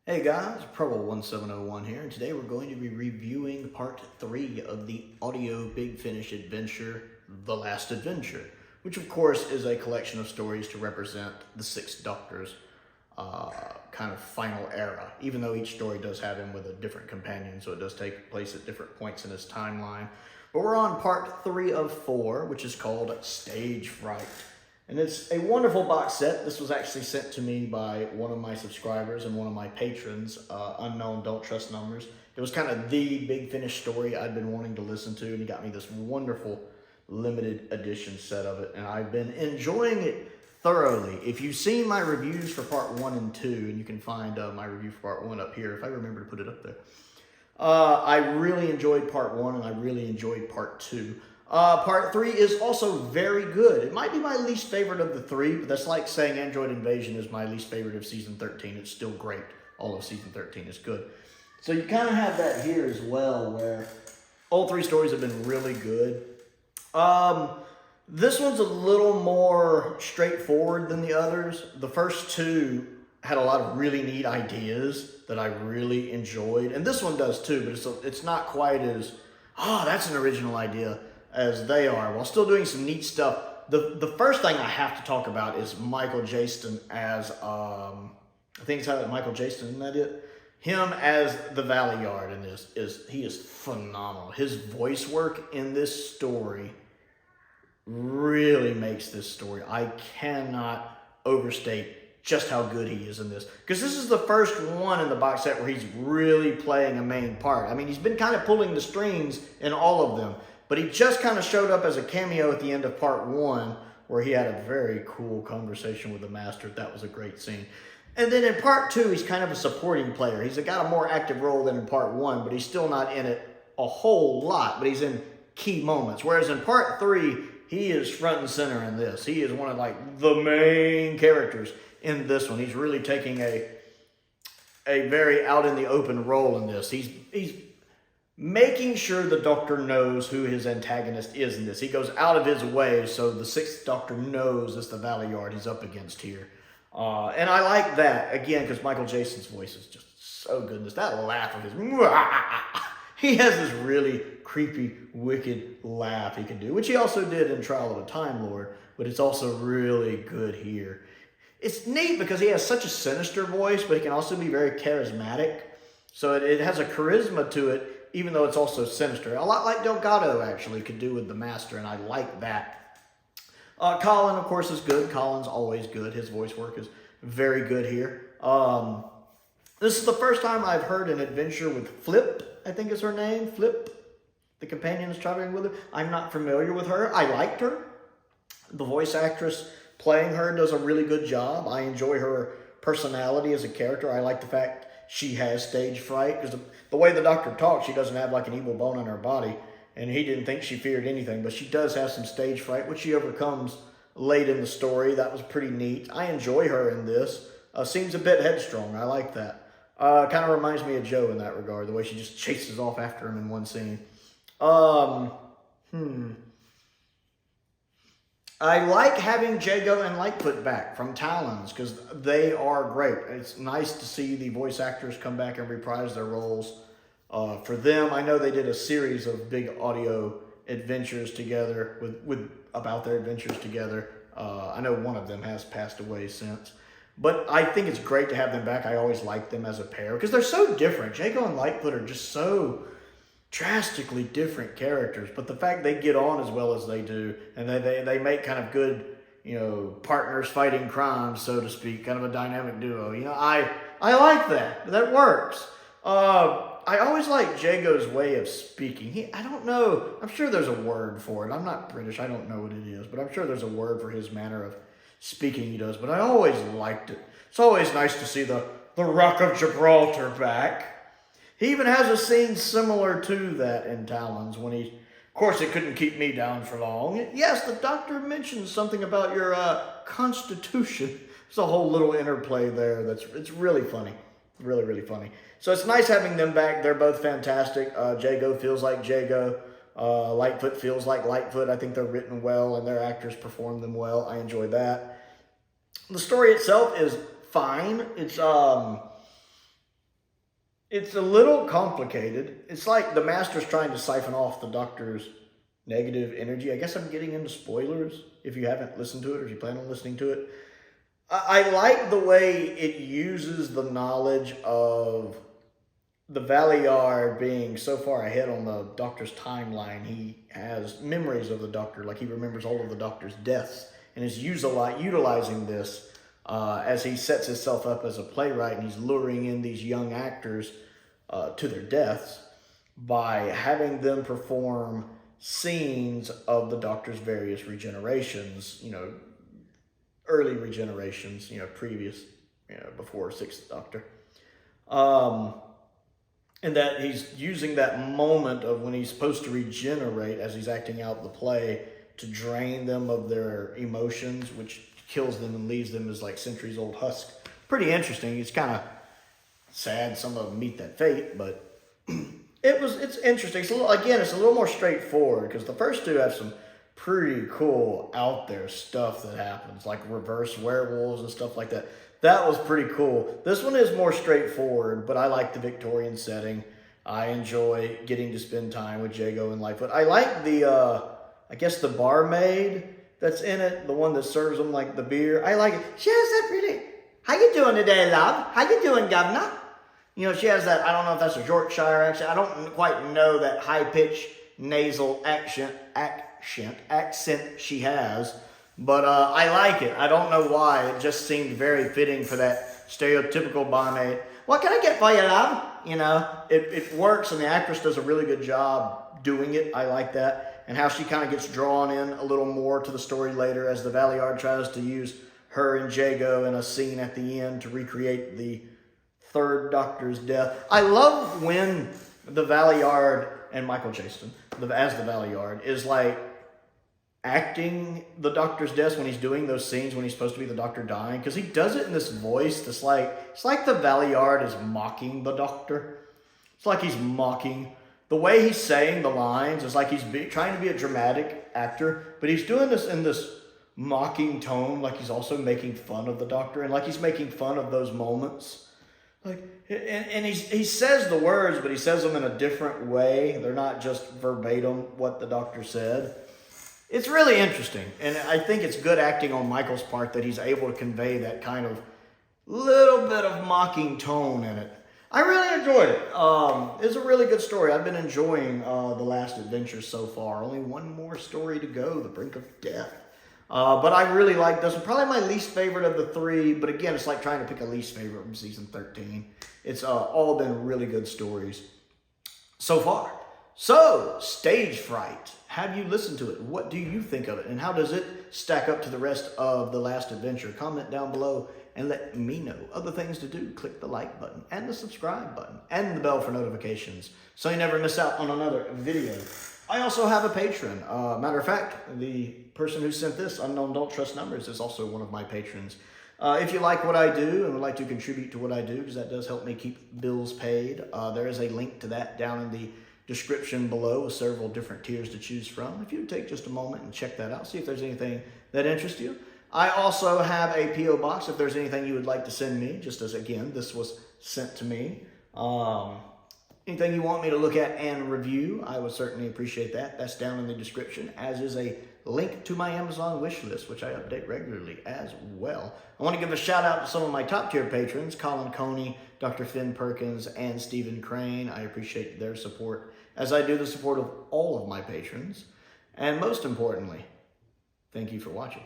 Hey guys, Prowl 1701 here, and today we're going to be reviewing part 3 of the audio Big Finish adventure, The Last Adventure, which of course is a collection of stories to represent the Sixth Doctor's kind of final era, even though each story does have him with a different companion, so it does take place at different points in his timeline. But we're on part 3 of 4, which is called Stage Fright. And it's a wonderful box set. This was actually sent to me by one of my subscribers and one of my patrons, Unknown Don't Trust Numbers. It was kind of the Big Finish story I'd been wanting to listen to, and he got me this wonderful limited edition set of it, and I've been enjoying it thoroughly. If you've seen my reviews for part 1 and 2, and you can find my review for part 1 up here, if I remember to put it up there. I really enjoyed part 1, and I really enjoyed part 2. Part 3 is also very good. It might be my least favorite of the 3, but that's like saying Android Invasion is my least favorite of Season 13. It's still great. All of Season 13 is good. So you kind of have that here as well, where all 3 stories have been really good. This one's a little more straightforward than the others. The first 2 had a lot of really neat ideas that I really enjoyed. And this one does too, but it's not quite as, that's an original idea, as they are, while still doing some neat stuff. The first thing I have to talk about is Michael Jaston as, I think it's Michael Jaston, isn't that it? Him as the Valley Yard in this, he is phenomenal. His voice work in this story really makes this story. I cannot overstate just how good he is in this, because this is the first one in the box set where he's really playing a main part. I mean, he's been kind of pulling the strings in all of them, but he just kind of showed up as a cameo at the end of part 1, where he had a very cool conversation with the Master. That was a great scene. And then in part 2, he's kind of a supporting player. He's got a more active role than in part 1, but he's still not in it a whole lot, but he's in key moments. Whereas in part 3, he is front and center in this. He is one of the main characters in this one. He's really taking a very out in the open role in this. He's making sure the Doctor knows who his antagonist is in this. He goes out of his way so the Sixth Doctor knows it's the Valley Yard he's up against here. And I like that, again, because Michael Jason's voice is just so good. That laugh of his, he has this really creepy, wicked laugh he can do, which he also did in Trial of a Time Lord, but it's also really good here. It's neat because he has such a sinister voice, but he can also be very charismatic. So it has a charisma to it, even though it's also sinister. A lot like JLBWHO actually could do with the Master, and I like that. Colin, of course, is good. Colin's always good. His voice work is very good here. This is the first time I've heard an adventure with Flip, I think is her name. Flip, the companion is traveling with her. I'm not familiar with her. I liked her. The voice actress playing her does a really good job. I enjoy her personality as a character. I like the fact she has stage fright, because the way the Doctor talks, she doesn't have like an evil bone in her body, and he didn't think she feared anything, but she does have some stage fright, which she overcomes late in the story. That was pretty neat. I enjoy her in this. Seems a bit headstrong. I like that. Kind of reminds me of Jo in that regard, the way she just chases off after him in one scene. I like having Jago and Lightfoot back from Talons, because they are great. It's nice to see the voice actors come back and reprise their roles. For them, I know they did a series of big audio adventures together about their adventures together. I know one of them has passed away since. But I think it's great to have them back. I always liked them as a pair, because they're so different. Jago and Lightfoot are just so drastically different characters, but the fact they get on as well as they do, and they make kind of good, partners fighting crime, so to speak, kind of a dynamic duo. I like that. That works. I always like Jago's way of speaking. I don't know. I'm sure there's a word for it. I'm not British. I don't know what it is, but I'm sure there's a word for his manner of speaking he does. But I always liked it. It's always nice to see the Rock of Gibraltar back. He even has a scene similar to that in Talons when of course, it couldn't keep me down for long. Yes, the Doctor mentions something about your constitution. There's a whole little interplay there it's really funny. Really, really funny. So it's nice having them back. They're both fantastic. Jago feels like Jago. Lightfoot feels like Lightfoot. I think they're written well and their actors perform them well. I enjoy that. The story itself is fine. It's It's a little complicated. It's like the Master's trying to siphon off the Doctor's negative energy. I guess I'm getting into spoilers if you haven't listened to it or if you plan on listening to it. I like the way it uses the knowledge of the Valeyard being so far ahead on the Doctor's timeline. He has memories of the Doctor, like he remembers all of the Doctor's deaths, and is utilizing this as he sets himself up as a playwright, and he's luring in these young actors to their deaths by having them perform scenes of the Doctor's various regenerations, early regenerations, previous, before Sixth Doctor. And that he's using that moment of when he's supposed to regenerate as he's acting out the play to drain them of their emotions, which kills them and leaves them as like centuries-old husks. Pretty interesting. It's kind of sad some of them meet that fate, but it's interesting. It's a little more straightforward because the first two have some pretty cool out there stuff that happens, like reverse werewolves and stuff like that. That was pretty cool. This one is more straightforward, but I like the Victorian setting. I enjoy getting to spend time with Jago and Lightfoot. I like the the barmaid that's in it, the one that serves them like the beer. I like it. She has that pretty, how you doing today, love? How you doing, governor? She has that, I don't know if that's a Yorkshire accent. I don't quite know that high-pitched nasal accent she has. But I like it. I don't know why. It just seemed very fitting for that stereotypical barmaid. What can I get for you, love? It works, and the actress does a really good job doing it. I like that. And how she kind of gets drawn in a little more to the story later as the Valeyard tries to use her and Jago in a scene at the end to recreate the third Doctor's death. I love when the Valeyard and Michael Chaston, as the Valeyard, is like acting the Doctor's death when he's doing those scenes when he's supposed to be the Doctor dying, because he does it in this voice that's like, it's like the Valeyard is mocking the Doctor. It's like he's mocking. The way he's saying the lines is like he's trying to be a dramatic actor, but he's doing this in this mocking tone, like he's also making fun of the Doctor, and like he's making fun of those moments. And he says the words, but he says them in a different way. They're not just verbatim what the Doctor said. It's really interesting, and I think it's good acting on Michael's part that he's able to convey that kind of little bit of mocking tone in it. I really enjoyed it. It's a really good story. I've been enjoying The Last Adventure so far. Only one more story to go, The Brink of Death. But I really like this one. Probably my least favorite of the three, but again, it's like trying to pick a least favorite from season 13. It's all been really good stories so far. So, Stage Fright. Have you listened to it? What do you think of it? And how does it stack up to the rest of The Last Adventure? Comment down below and let me know. Other things to do, click the like button and the subscribe button and the bell for notifications so you never miss out on another video. I also have a patron. Matter of fact, the person who sent this, Unknown Don't Trust Numbers, is also one of my patrons. If you like what I do and would like to contribute to what I do, because that does help me keep bills paid, there is a link to that down in the description below with several different tiers to choose from. If you would take just a moment and check that out, see if there's anything that interests you. I also have a P.O. box if there's anything you would like to send me, just as, again, this was sent to me. Anything you want me to look at and review, I would certainly appreciate that. That's down in the description, as is a link to my Amazon wish list, which I update regularly as well. I want to give a shout out to some of my top tier patrons, Colin Coney, Dr. Finn Perkins, and Stephen Crane. I appreciate their support, as I do the support of all of my patrons. And most importantly, thank you for watching.